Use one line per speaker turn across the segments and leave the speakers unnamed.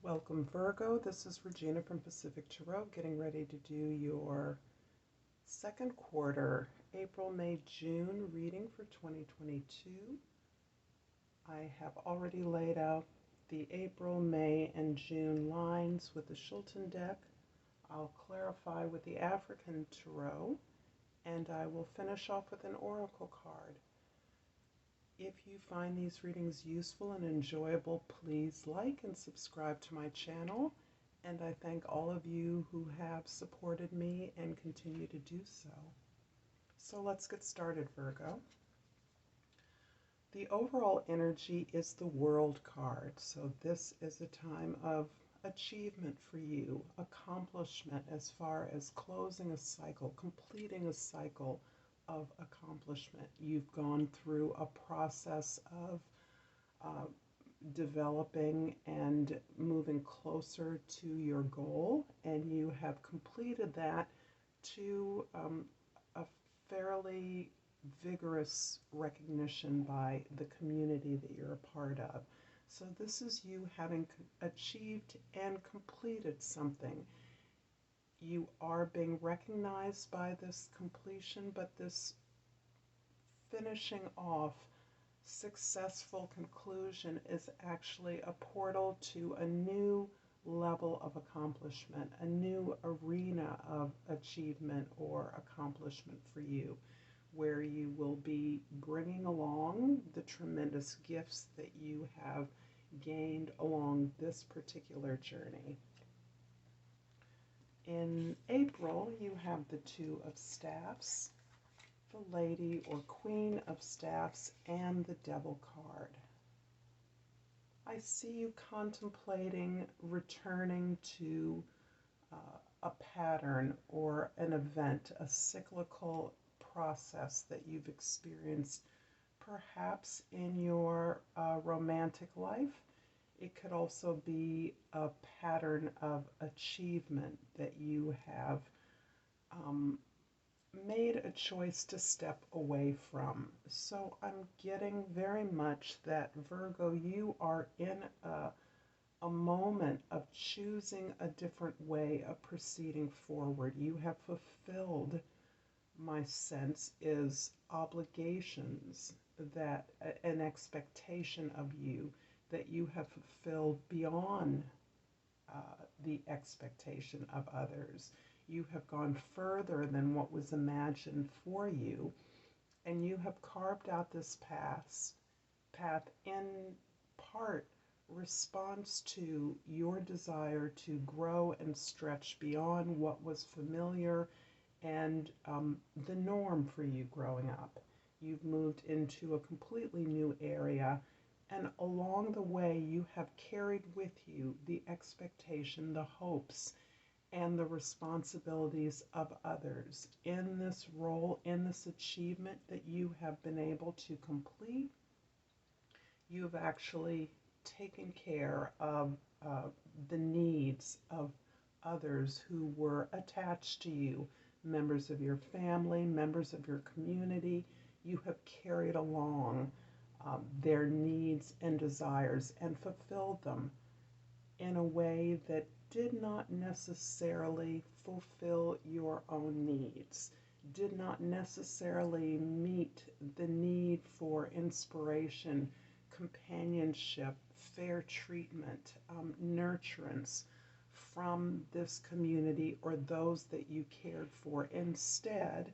Welcome Virgo, this is Regina from Pacific Tarot, getting ready to do your second quarter April, May, June reading for 2022. I have already laid out the April, May, and June lines with the Shulton deck. I'll clarify with the African Tarot, and I will finish off with an oracle card. If you find these readings useful and enjoyable, please like and subscribe to my channel. And I thank all of you who have supported me and continue to do so. So let's get started, Virgo. The overall energy is the World card. So this is a time of achievement for you, accomplishment as far as closing a cycle, completing a cycle of accomplishment. You've gone through a process of developing and moving closer to your goal, and you have completed that to a fairly vigorous recognition by the community that you're a part of. So this is you having achieved and completed something. You are being recognized by this completion, but this finishing off successful conclusion is actually a portal to a new level of accomplishment, a new arena of achievement or accomplishment for you, where you will be bringing along the tremendous gifts that you have gained along this particular journey. In April, you have the Two of Staffs, the Lady or Queen of Staffs, and the Devil card. I see you contemplating returning to a pattern or an event, a cyclical process that you've experienced perhaps in your romantic life. It could also be a pattern of achievement that you have made a choice to step away from. So I'm getting very much that, Virgo, you are in a moment of choosing a different way of proceeding forward. You have fulfilled, my sense is, obligations, that an expectation of you that you have fulfilled beyond the expectation of others. You have gone further than what was imagined for you, and you have carved out this path in part response to your desire to grow and stretch beyond what was familiar and the norm for you growing up. You've moved into a completely new area, and along the way you have carried with you the expectation, the hopes, and the responsibilities of others. In this role, in this achievement that you have been able to complete, you've actually taken care of the needs of others who were attached to you, members of your family, members of your community. You have carried along their needs and desires and fulfilled them in a way that did not necessarily fulfill your own needs, did not necessarily meet the need for inspiration, companionship, fair treatment, nurturance from this community or those that you cared for. Instead,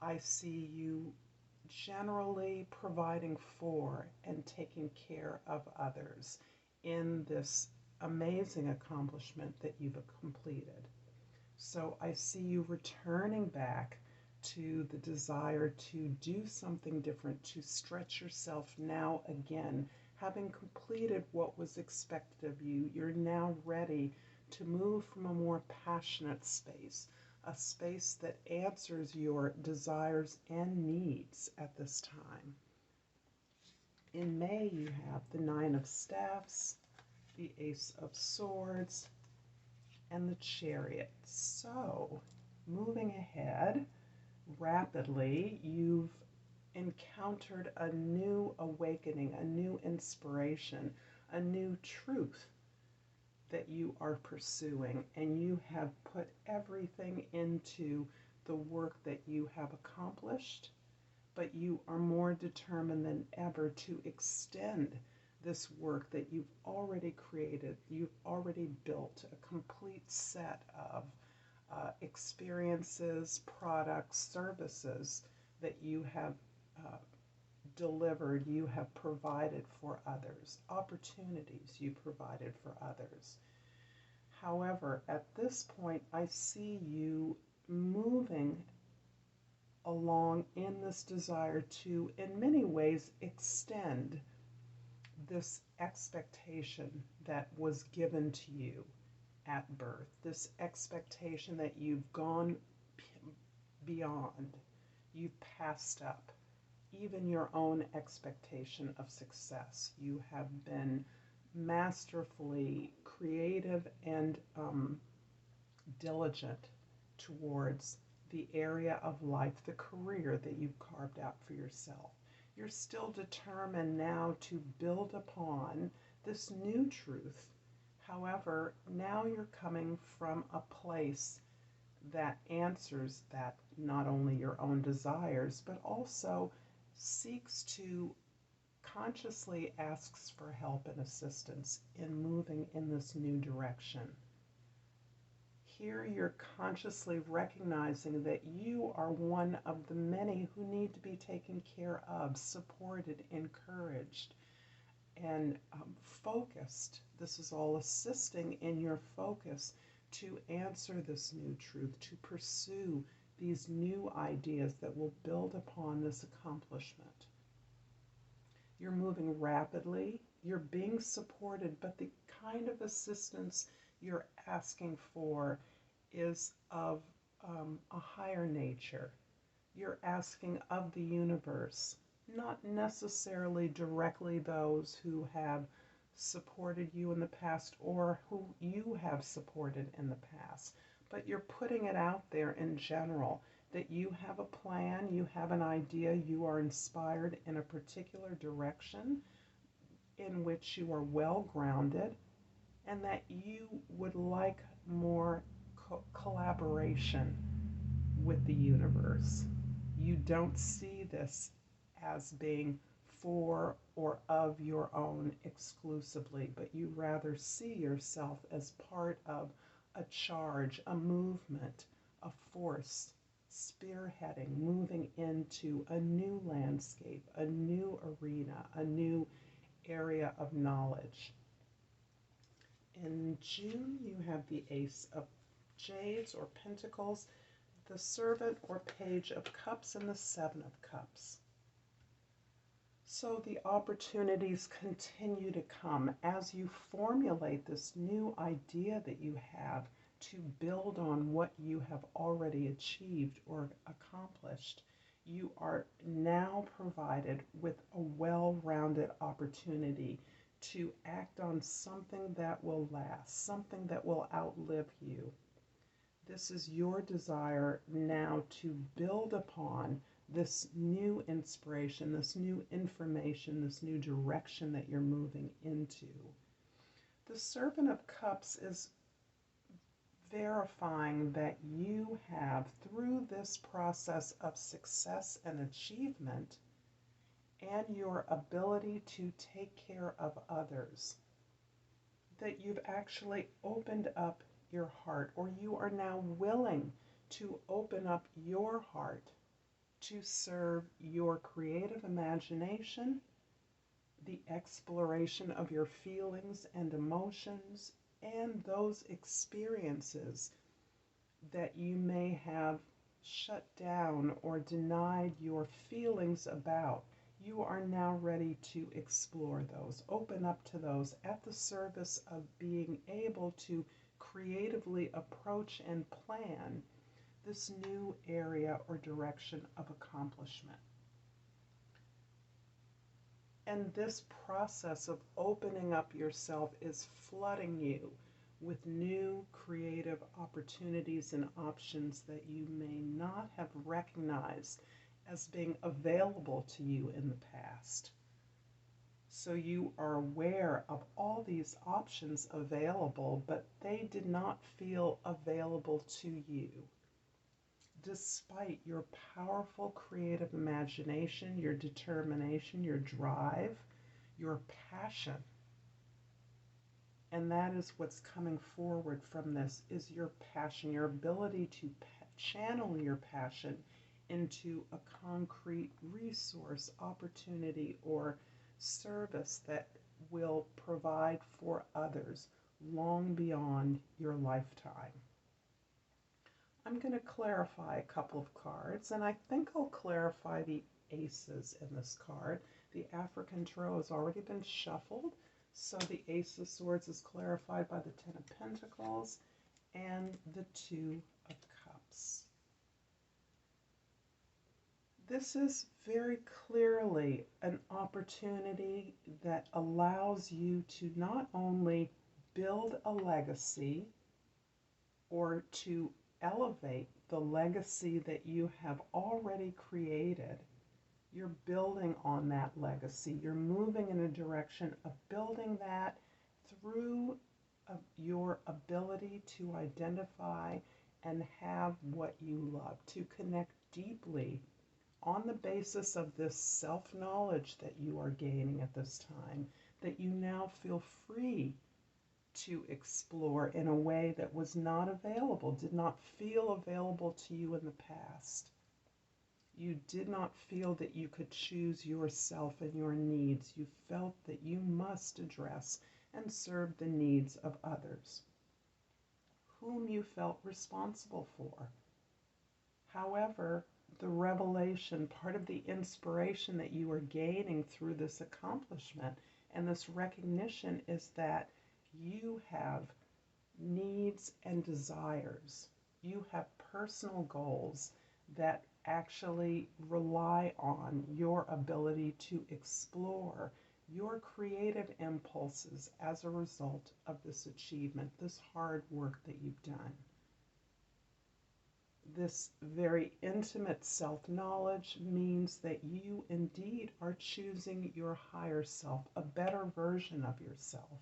I see you generally providing for and taking care of others in this amazing accomplishment that you've completed. So I see you returning back to the desire to do something different, to stretch yourself now again. Having completed what was expected of you, you're now ready to move from a more passionate space, a space that answers your desires and needs at this time. In May, you have the Nine of Staffs, the Ace of Swords, and the Chariot. So, moving ahead rapidly, you've encountered a new awakening, a new inspiration, a new truth that you are pursuing, and you have put everything into the work that you have accomplished, but you are more determined than ever to extend this work that you've already created. You've already built a complete set of experiences, products, services that you have delivered, you have provided for others, opportunities you provided for others. However, at this point, I see you moving along in this desire to, in many ways, extend this expectation that was given to you at birth, this expectation that you've gone beyond, you've passed up even your own expectation of success. You have been masterfully creative and diligent towards the area of life, the career that you've carved out for yourself. You're still determined now to build upon this new truth. However, now you're coming from a place that answers that, not only your own desires, but also seeks to consciously asks for help and assistance in moving in this new direction. Here you're consciously recognizing that you are one of the many who need to be taken care of, supported, encouraged, and focused. This is all assisting in your focus to answer this new truth, to pursue these new ideas that will build upon this accomplishment. You're moving rapidly, you're being supported, but the kind of assistance you're asking for is of a higher nature. You're asking of the universe, not necessarily directly those who have supported you in the past or who you have supported in the past, but you're putting it out there in general that you have a plan, you have an idea, you are inspired in a particular direction in which you are well grounded, and that you would like more collaboration with the universe. You don't see this as being for or of your own exclusively, but you rather see yourself as part of a charge, a movement, a force, spearheading, moving into a new landscape, a new arena, a new area of knowledge. In June, you have the Ace of Jades or Pentacles, the Servant or Page of Cups, and the Seven of Cups. So the opportunities continue to come as you formulate this new idea that you have to build on what you have already achieved or accomplished. You are now provided with a well-rounded opportunity to act on something that will last, something that will outlive you. This is your desire now to build upon this new inspiration, this new information, this new direction that you're moving into. The Servant of Cups is verifying that you have, through this process of success and achievement, and your ability to take care of others, that you've actually opened up your heart, or you are now willing to open up your heart to serve your creative imagination, the exploration of your feelings and emotions, and those experiences that you may have shut down or denied your feelings about. You are now ready to explore those, open up to those, at the service of being able to creatively approach and plan this new area or direction of accomplishment. And this process of opening up yourself is flooding you with new creative opportunities and options that you may not have recognized as being available to you in the past. So you are aware of all these options available, but they did not feel available to you. Despite your powerful creative imagination, your determination, your drive, your passion. And that is what's coming forward from this, is your passion, your ability to channel your passion into a concrete resource, opportunity, or service that will provide for others long beyond your lifetime. I'm going to clarify a couple of cards, and I think I'll clarify the aces in this card. The African tarot has already been shuffled, so the Ace of Swords is clarified by the Ten of Pentacles and the Two of Cups. This is very clearly an opportunity that allows you to not only build a legacy or to elevate the legacy that you have already created. You're building on that legacy. You're moving in a direction of building that through your ability to identify and have what you love, to connect deeply on the basis of this self-knowledge that you are gaining at this time, that you now feel free to explore in a way that was not available, did not feel available to you in the past. You did not feel that you could choose yourself and your needs. You felt that you must address and serve the needs of others, whom you felt responsible for. However, the revelation, part of the inspiration that you are gaining through this accomplishment and this recognition, is that you have needs and desires. You have personal goals that actually rely on your ability to explore your creative impulses as a result of this achievement, this hard work that you've done. This very intimate self-knowledge means that you indeed are choosing your higher self, a better version of yourself.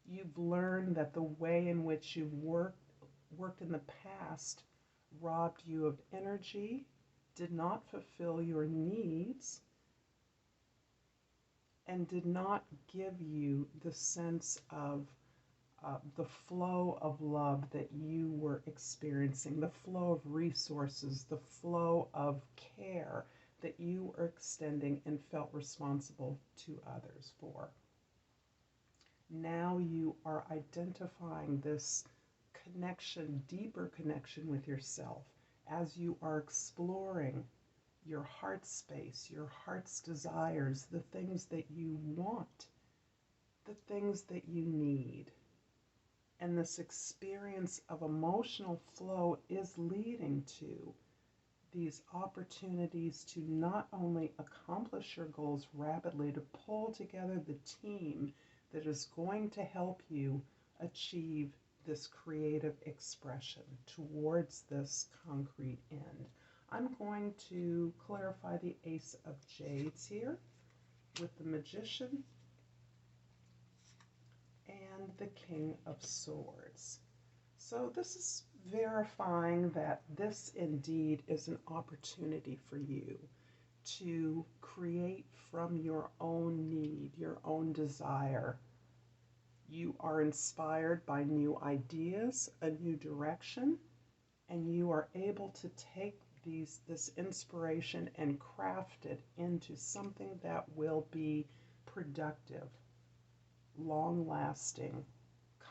You've learned that the way in which you've worked in the past robbed you of energy, did not fulfill your needs, and did not give you the sense of the flow of love that you were experiencing, the flow of resources, the flow of care that you were extending and felt responsible to others for. Now you are identifying this connection, deeper connection with yourself, as you are exploring your heart space, your heart's desires, the things that you want, the things that you need. And this experience of emotional flow is leading to these opportunities to not only accomplish your goals rapidly, to pull together the team that is going to help you achieve this creative expression towards this concrete end. I'm going to clarify the Ace of Jades here with the Magician and the King of Swords. So this is verifying that this indeed is an opportunity for you to create from your own need, your own desire. You are inspired by new ideas, a new direction, and you are able to take this inspiration and craft it into something that will be productive, long-lasting,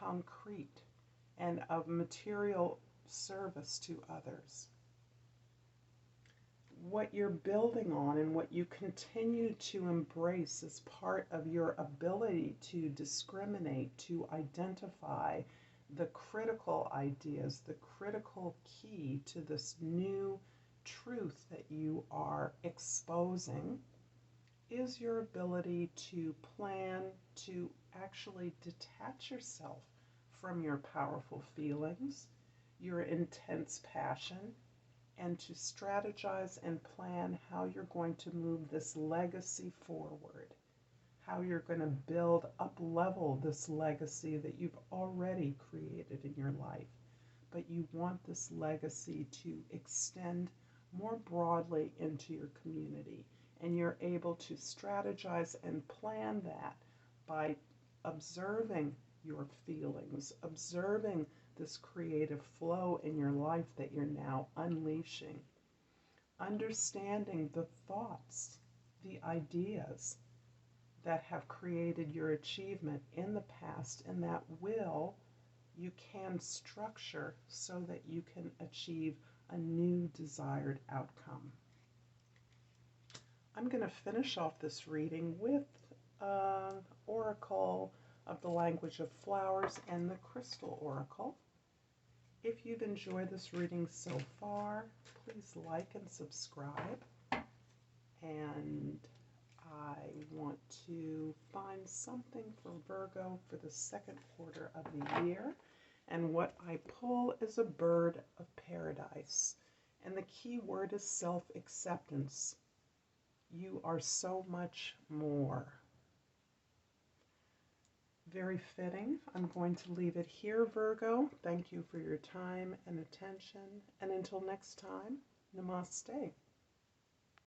concrete, and of material service to others. What you're building on and what you continue to embrace as part of your ability to discriminate, to identify the critical ideas, the critical key to this new truth that you are exposing, is your ability to plan, to actually detach yourself from your powerful feelings, your intense passion, and to strategize and plan how you're going to move this legacy forward. how you're going to build up level this legacy that you've already created in your life. But you want this legacy to extend more broadly into your community. And you're able to strategize and plan that by observing your feelings, observing this creative flow in your life that you're now unleashing, understanding the thoughts, the ideas that have created your achievement in the past, and that will you can structure so that you can achieve a new desired outcome. I'm going to finish off this reading with an oracle of the language of flowers and the crystal oracle. If you've enjoyed this reading so far, please like and subscribe. And I want to find something for Virgo for the second quarter of the year. And what I pull is a bird of paradise. And the key word is self-acceptance. You are so much more. Very fitting. I'm going to leave it here, Virgo. Thank you for your time and attention. And until next time, Namaste.